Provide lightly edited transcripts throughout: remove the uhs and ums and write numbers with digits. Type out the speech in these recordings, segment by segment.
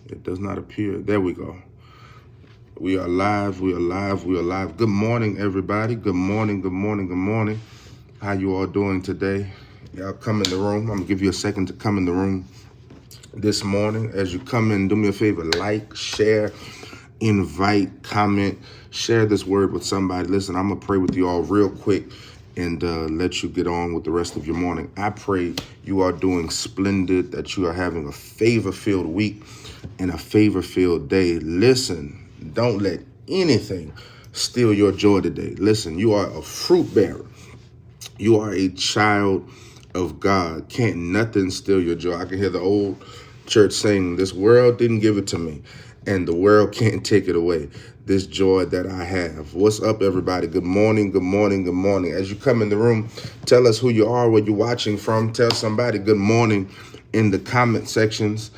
It does not appear. There we go. We are live. We are live. We are live. Good morning, everybody. Good morning. Good morning. Good morning. How you all doing today? Y'all come in the room. I'm gonna give you a second to come in the room this morning. As you come in, do me a favor: like, share, invite, comment, share this word with somebody. Listen, I'm gonna pray with you all real quick and let you get on with the rest of your morning. I pray you are doing splendid, that you are having a favor-filled week and a favor-filled day. Listen, don't let anything steal your joy today. Listen, you are a fruit bearer. You are a child of God. Can't nothing steal your joy. I can hear the old church saying, this world didn't give it to me, and the world can't take it away. This joy that I have. What's up, everybody? Good morning, good morning, good morning. As you come in the room, tell us who you are, where you're watching from. Tell somebody good morning in the comment sections.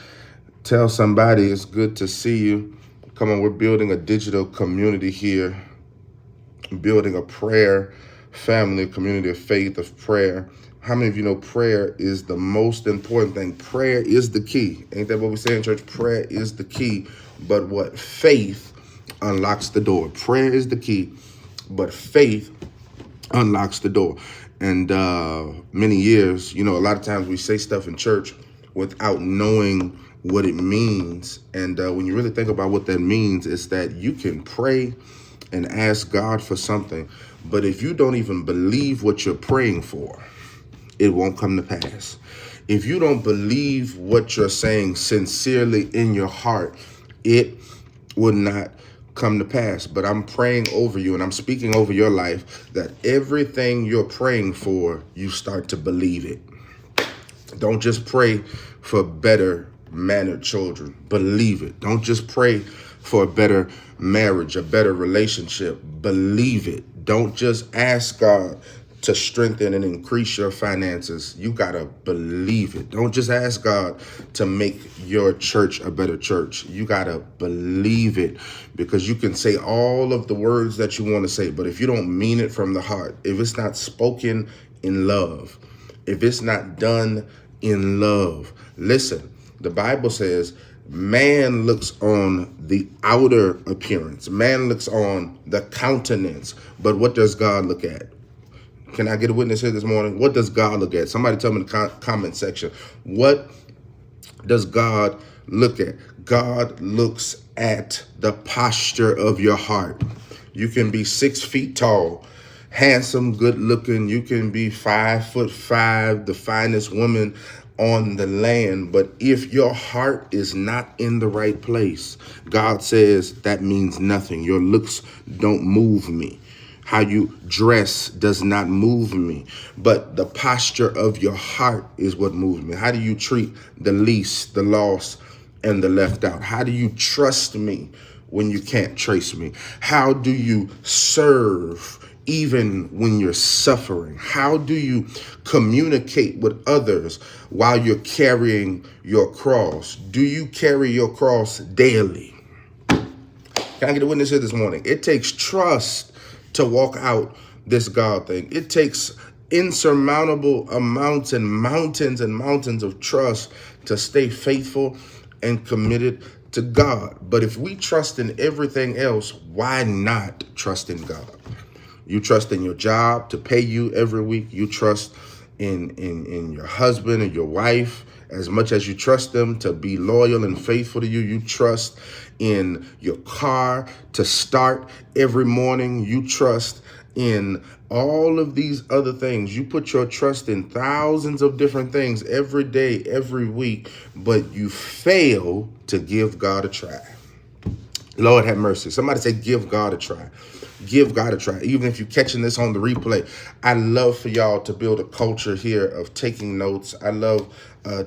Tell somebody it's good to see you. Come on, we're building a digital community here, building a prayer family, a community of faith, of prayer. How many of you know prayer is the most important thing? Prayer is the key. Ain't that what we say in church? Prayer is the key. But what? Faith unlocks the door. Prayer is the key, but faith unlocks the door. And many years, a lot of times we say stuff in church without knowing what it means. And when you really think about what that means, it's that you can pray and ask God for something, but if you don't even believe what you're praying for, it won't come to pass. If you don't believe what you're saying sincerely in your heart, it will not come to pass. But I'm praying over you and I'm speaking over your life that everything you're praying for, you start to believe it. Don't just pray for better mannered children. Believe it. Don't just pray for a better marriage, a better relationship. Believe it. Don't just ask God to strengthen and increase your finances. You got to believe it. Don't just ask God to make your church a better church. You got to believe it, because you can say all of the words that you want to say, but if you don't mean it from the heart, if it's not spoken in love, if it's not done in love, listen, the Bible says, man looks on the outer appearance. Man looks on the countenance. But what does God look at? Can I get a witness here this morning? What does God look at? Somebody tell me in the comment section. What does God look at? God looks at the posture of your heart. You can be 6 feet tall, handsome, good looking. You can be 5'5", the finest woman on the land. But if your heart is not in the right place, God says that means nothing. Your looks don't move me. How you dress does not move me, but the posture of your heart is what moves me. How do you treat the least, the lost, and the left out? How do you trust me when you can't trace me? How do you serve even when you're suffering? How do you communicate with others while you're carrying your cross? Do you carry your cross daily? Can I get a witness here this morning? It takes trust to walk out this God thing. It takes insurmountable amounts and mountains of trust to stay faithful and committed to God. But if we trust in everything else, why not trust in God? You trust in your job to pay you every week. You trust in your husband and your wife as much as you trust them to be loyal and faithful to you. You trust in your car to start every morning. You trust in all of these other things. You put your trust in thousands of different things every day, every week, but you fail to give God a try. Lord have mercy. Somebody say, give God a try. Give God a try. Even if you're catching this on the replay, I love for y'all to build a culture here of taking notes. I love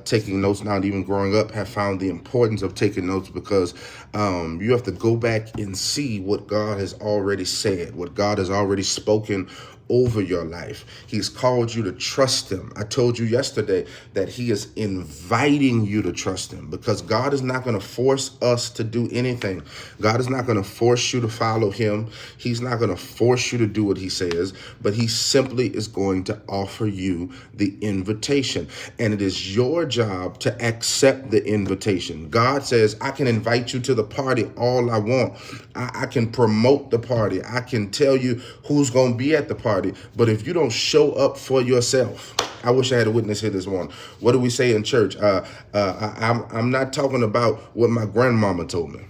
taking notes now. Even growing up, have found the importance of taking notes, because you have to go back and see what God has already said, what God has already spoken over your life. He's called you to trust him. I told you yesterday that he is inviting you to trust him, because God is not going to force us to do anything. God is not going to force you to follow him. He's not going to force you to do what he says, but he simply is going to offer you the invitation. And it is your job to accept the invitation. God says, I can invite you to the party all I want. I can promote the party. I can tell you who's going to be at the party. But if you don't show up for yourself, I wish I had a witness here this morning. What do we say in church? I'm not talking about what my grandmama told me.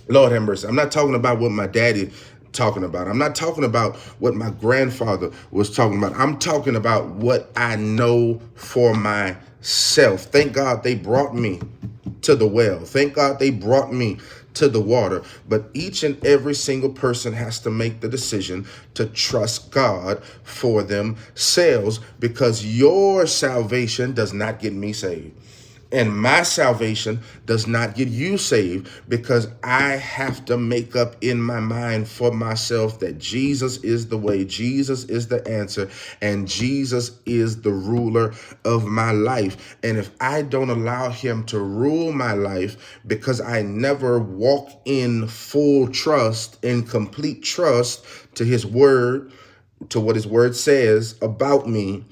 Lord have mercy. I'm not talking about what my daddy talking about. I'm not talking about what my grandfather was talking about. I'm talking about what I know for myself. Thank God they brought me to the well. Thank God they brought me to the water. But each and every single person has to make the decision to trust God for themselves, because your salvation does not get me saved. And my salvation does not get you saved, because I have to make up in my mind for myself that Jesus is the way, Jesus is the answer, and Jesus is the ruler of my life. And if I don't allow him to rule my life, because I never walk in full trust, in complete trust to his word, to what his word says about me,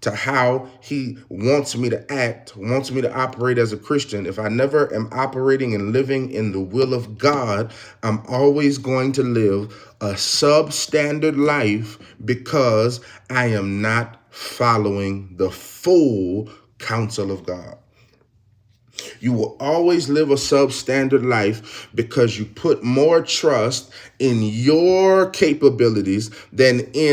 to how he wants me to act, wants me to operate as a Christian, if I never am operating and living in the will of God, I'm always going to live a substandard life, because I am not following the full counsel of God. You will always live a substandard life because you put more trust in your capabilities than in